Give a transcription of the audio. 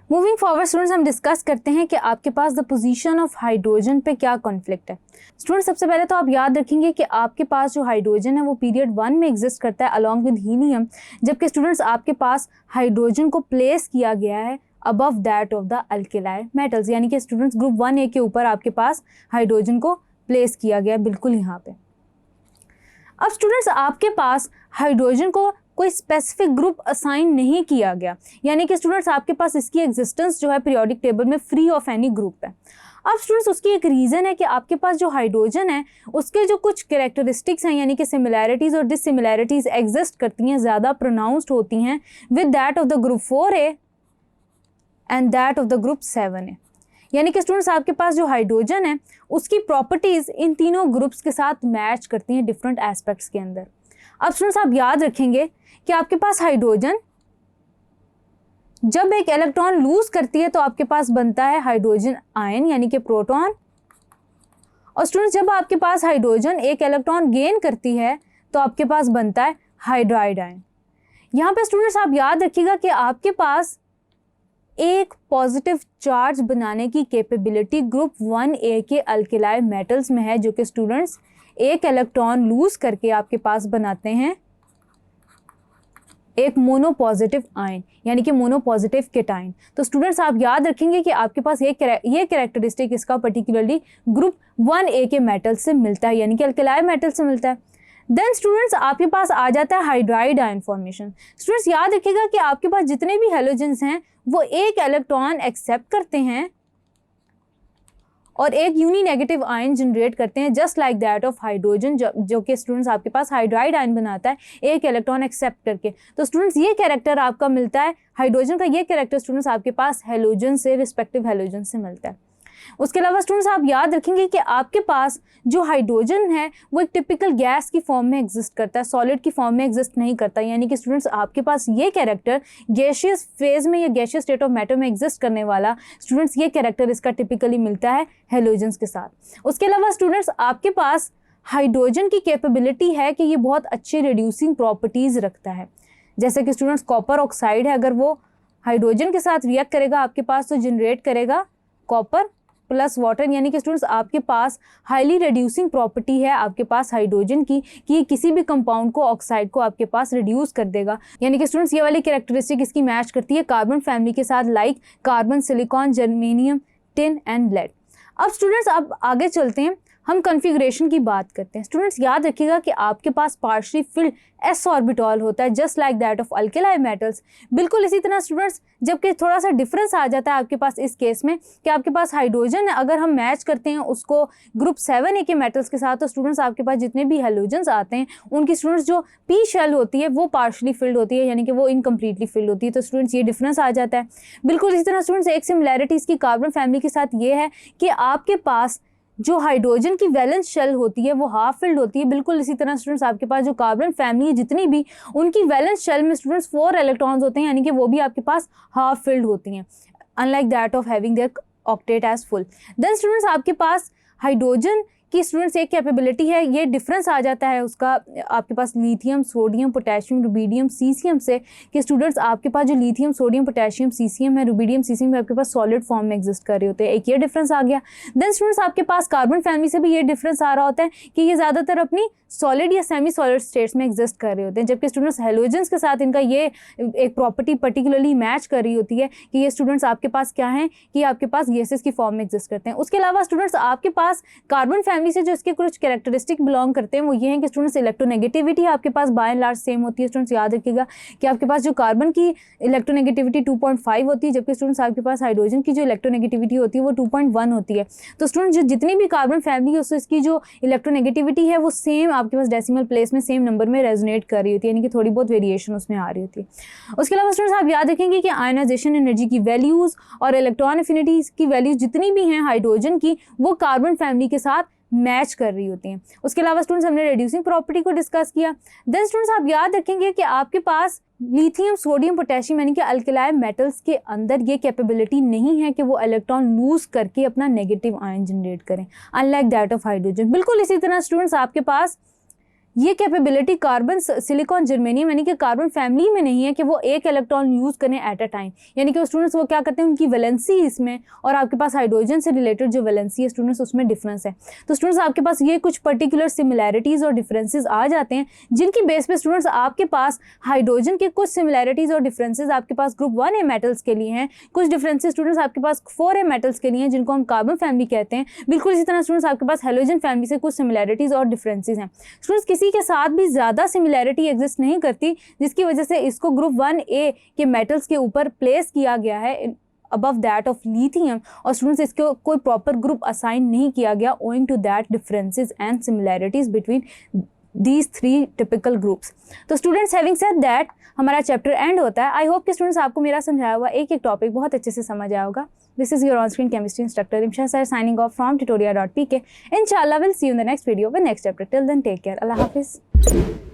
Moving forward students, हम discuss करते हैं कि आपके पास द पोजीशन ऑफ हाइड्रोजन पे क्या कॉन्फ्लिक्ट है। स्टूडेंट्स, सबसे पहले तो आप याद रखेंगे कि आपके पास जो हाइड्रोजन है वो पीरियड 1 में एग्जिस्ट करता है अलॉन्ग विद हीलियम, जबकि स्टूडेंट्स आपके पास हाइड्रोजन को प्लेस किया गया है above that of the alkali metals, यानी कि स्टूडेंट्स ग्रुप 1A के ऊपर आपके पास हाइड्रोजन को प्लेस किया गया बिल्कुल यहाँ पे। अब स्टूडेंट्स आपके पास हाइड्रोजन को कोई स्पेसिफिक ग्रुप असाइन नहीं किया गया, यानी कि स्टूडेंट्स आपके पास इसकी एग्जिस्टेंस जो है पीरियोडिक टेबल में फ्री ऑफ एनी ग्रुप है। अब स्टूडेंट्स उसकी एक रीज़न है कि आपके पास जो हाइड्रोजन है उसके जो कुछ कैरेक्टरिस्टिक्स हैं, यानी कि सिमिलैरिटीज़ और डिससिमिलैरिटीज़ एग्जिस्ट करती हैं, ज़्यादा प्रोनाउंस्ड होती हैं with that of the group 4A and that of the group 7A। यानी कि स्टूडेंट्स आपके पास जो हाइड्रोजन है उसकी प्रॉपर्टीज़ इन तीनों ग्रुप्स के साथ मैच करती हैं डिफरेंट एस्पेक्ट्स के अंदर। अब स्टूडेंट्स आप याद रखेंगे कि आपके पास हाइड्रोजन जब एक इलेक्ट्रॉन लूज करती है तो आपके पास बनता है हाइड्रोजन आयन यानी कि प्रोटॉन, और स्टूडेंट्स जब आपके पास हाइड्रोजन एक इलेक्ट्रॉन गेन करती है तो आपके पास बनता है हाइड्राइड आयन। यहाँ पे स्टूडेंट्स आप याद रखिएगा कि आपके पास एक पॉजिटिव चार्ज बनाने की कैपेबिलिटी ग्रुप 1A के अल्किलाइ मेटल्स में है, जो कि स्टूडेंट्स एक इलेक्ट्रॉन लूज करके आपके पास बनाते हैं एक मोनोपॉजिटिव आयन यानी कि मोनोपॉजिटिव केटाइन। तो स्टूडेंट्स आप याद रखेंगे कि आपके पास ये कैरेक्टरिस्टिक इसका पर्टिकुलरली ग्रुप 1A के मेटल से मिलता है, यानी कि अल्किलाइ मेटल से मिलता है। देन स्टूडेंट्स आपके पास आ जाता है हाइड्राइड आयन फॉर्मेशन। स्टूडेंट्स याद रखिएगा कि आपके पास जितने भी हैलोजेंस हैं वो एक इलेक्ट्रॉन एक्सेप्ट करते हैं और एक यूनी नेगेटिव आयन जनरेट करते हैं, just like that of hydrogen, जो कि स्टूडेंट्स आपके पास हाइड्राइड आयन बनाता है एक इलेक्ट्रॉन एक्सेप्ट करके। तो स्टूडेंट्स ये कैरेक्टर आपका मिलता है हाइड्रोजन का, ये कैरेक्टर स्टूडेंट्स आपके पास हैलोजन से रिस्पेक्टिव हैलोजन से मिलता है। उसके अलावा स्टूडेंट्स आप याद रखेंगे कि आपके पास जो हाइड्रोजन है वो एक टिपिकल गैस की फॉर्म में एग्जिस्ट करता है, सॉलिड की फॉर्म में एग्जिस्ट नहीं करता, यानी कि स्टूडेंट्स आपके पास ये कैरेक्टर गैशियस फेज में या गैशियस स्टेट ऑफ मैटर में एग्जिस्ट करने वाला स्टूडेंट्स ये कैरेक्टर इसका टिपिकली मिलता है हैलोजेंस के साथ। उसके अलावा स्टूडेंट्स आपके पास हाइड्रोजन की कैपेबिलिटी है कि ये बहुत अच्छी रिड्यूसिंग प्रॉपर्टीज़ रखता है, जैसे कि स्टूडेंट्स कॉपर ऑक्साइड है, अगर वो हाइड्रोजन के साथ रिएक्ट करेगा आपके पास तो जनरेट करेगा कॉपर प्लस वाटर, यानी कि स्टूडेंट्स आपके पास हाईली रिड्यूसिंग प्रॉपर्टी है आपके पास हाइड्रोजन की कि ये किसी भी कंपाउंड को ऑक्साइड को आपके पास रिड्यूस कर देगा। यानी कि स्टूडेंट्स ये वाली कैरेक्टरिस्टिक इसकी मैच करती है कार्बन फैमिली के साथ, like carbon, silicon, germanium, tin and lead. अब स्टूडेंट्स अब आगे चलते हैं, हम कॉन्फ़िगरेशन की बात करते हैं। स्टूडेंट्स याद रखिएगा कि आपके पास पार्शियली फिल्ड s ऑर्बिटल होता है just like that of alkali metals. बिल्कुल इसी तरह स्टूडेंट्स जबकि थोड़ा सा डिफरेंस आ जाता है आपके पास इस केस में कि आपके पास हाइड्रोजन है, अगर हम मैच करते हैं उसको ग्रुप 7A के मेटल्स के साथ तो स्टूडेंट्स आपके पास जितने भी हैलोजेंस आते हैं उनकी स्टूडेंट्स जो p शेल होती है वो पार्शियली फिल्ड होती है, यानी कि वो इनकम्प्लीटली फिल्ड होती है। तो स्टूडेंट्स ये डिफरेंस आ जाता है। बिल्कुल इसी तरह स्टूडेंट्स एक सिमिलैरिटी इसकी कार्बन फैमिली के साथ ये है कि आपके पास जो हाइड्रोजन की वैलेंस शेल होती है वो हाफ फिल्ड होती है। बिल्कुल इसी तरह स्टूडेंट्स आपके पास जो कार्बन फैमिली जितनी भी उनकी वैलेंस शेल में स्टूडेंट्स 4 इलेक्ट्रॉन्स होते हैं, यानी कि वो भी आपके पास हाफ फिल्ड होती हैं, unlike that of having their octet as full. Then students आपके पास हाइड्रोजन की स्टूडेंट्स एक कैपेबिलिटी है, ये डिफरेंस आ जाता है उसका आपके पास lithium, sodium, potassium, rubidium, caesium से कि स्टूडेंट्स आपके पास जो लिथियम, सोडियम, पोटेशियम, सीसियम है, रुबिडियम, सीसियम आपके पास सॉलिड फॉर्म में एग्जिस्ट कर रहे होते हैं, एक ये डिफरेंस आ गया। देन स्टूडेंट्स आपके पास कार्बन फैमिली से भी ये डिफरेंस आ रहा होता है कि ये ज़्यादातर अपनी सॉलिड या सेमी सॉलिड स्टेट्स में एग्जिस्ट कर रहे होते हैं, जबकि स्टूडेंट्स हैलोजेंस के साथ इनका ये एक प्रॉपर्टी पर्टिकुलरली मैच कर रही होती है कि ये स्टूडेंट्स आपके पास क्या हैं कि आपके पास गैसेस की फॉर्म में एग्जिस्ट करते हैं। उसके अलावा स्टूडेंट्स आपके पास कार्बन फैमिली से जो इसके कुछ कैरेक्टरिस्टिक बिलोंग करते हैं वो ये हैं कि स्टूडेंट्स इलेक्ट्रोनेगेटिविटी आपके पास बाय एंड लार्ज सेम होती है। स्टूडेंट्स याद रखिएगा कि आपके पास जो कार्बन की इलेक्ट्रोनेगेटिविटी 2.5 होती है, जबकि स्टूडेंट्स आपके पास हाइड्रोजन की जो इलेक्ट्रोनेगेटिविटी होती है वो 2.1 होती है। तो स्टूडेंट्स जो जितनी भी कार्बन फैमिली है उससे इसकी जो इलेक्ट्रोनेगेटिविटी है वो सेम आपके पास डेसिमल प्लेस में सेम नंबर में रेजोनेट कर रही होती है, यानी कि थोड़ी बहुत वेरिएशन उसमें आ रही होती है। उसके अलावा स्टूडेंट्स आप याद रखेंगे कि आयनाइजेशन एनर्जी की वैल्यूज़ और इलेक्ट्रॉन एफिनिटीज़ की वैल्यूज़ जितनी भी हैं हाइड्रोजन की वो कार्बन फैमिली के साथ मैच कर रही होती हैं। उसके अलावा स्टूडेंट्स हमने रिड्यूसिंग प्रॉपर्टी को डिस्कस किया। देन स्टूडेंट्स आप याद रखेंगे कि आपके पास लिथियम, सोडियम, पोटेशियम यानी कि अल्किलाइ मेटल्स के अंदर ये कैपेबिलिटी नहीं है कि वो इलेक्ट्रॉन लूज करके अपना नेगेटिव आयन जनरेट करें, अनलाइक दैट ऑफ हाइड्रोजन। बिल्कुल इसी तरह स्टूडेंट्स आपके पास ये कैपेबिलिटी कार्बन, सिलिकॉन, जर्मेनियम यानी कि कार्बन फैमिली में नहीं है कि वो एक इलेक्ट्रॉन यूज़ करें एट अ टाइम। यानी कि स्टूडेंट्स वो क्या करते हैं, उनकी वैलेंसी इसमें और आपके पास हाइड्रोजन से रिलेटेड जो वैलेंसी है स्टूडेंट्स उसमें डिफरेंस है। तो स्टूडेंट्स आपके पास ये कुछ पर्टिकुलर सिमिलैरिटीज़ और डिफरेंसेस आ जाते हैं जिनकी बेस पे स्टूडेंट्स आपके पास हाइड्रोजन के कुछ सिमिलैरिटीज़ और डिफरेंसेस आपके पास ग्रुप 1A मेटल्स के लिए हैं, कुछ डिफरेंसेस स्टूडेंट्स आपके पास 4A मेटल्स के लिए हैं जिनको हम कार्बन फैमिली कहते हैं। बिल्कुल इसी तरह स्टूडेंट्स आपके पास हेलोजन फैमिली से कुछ सिमिलैरिटीज़ और डिफरेंसेस हैं। स्टूडेंट्स किसी के साथ भी ज़्यादा सिमिलैरिटी एग्जिस्ट नहीं करती जिसकी वजह से इसको ग्रुप 1A के मेटल्स के ऊपर प्लेस किया गया है अबव दैट ऑफ लिथियम, और स्टूडेंट्स इसको कोई प्रॉपर ग्रुप असाइन नहीं किया गया owing to that differences and similarities between these 3 typical groups। तो स्टूडेंट्स हैविंग सेड दैट हमारा चैप्टर एंड होता है। आई होप कि स्टूडेंट्स आपको मेरा समझाया हुआ एक एक टॉपिक बहुत अच्छे से समझ आया होगा। This is your on screen chemistry instructor Imsha sir signing off from tutoria.pk। इंशाल्लाह will see you in the next video with next chapter. Till then take care. अल्लाह हाफिज़।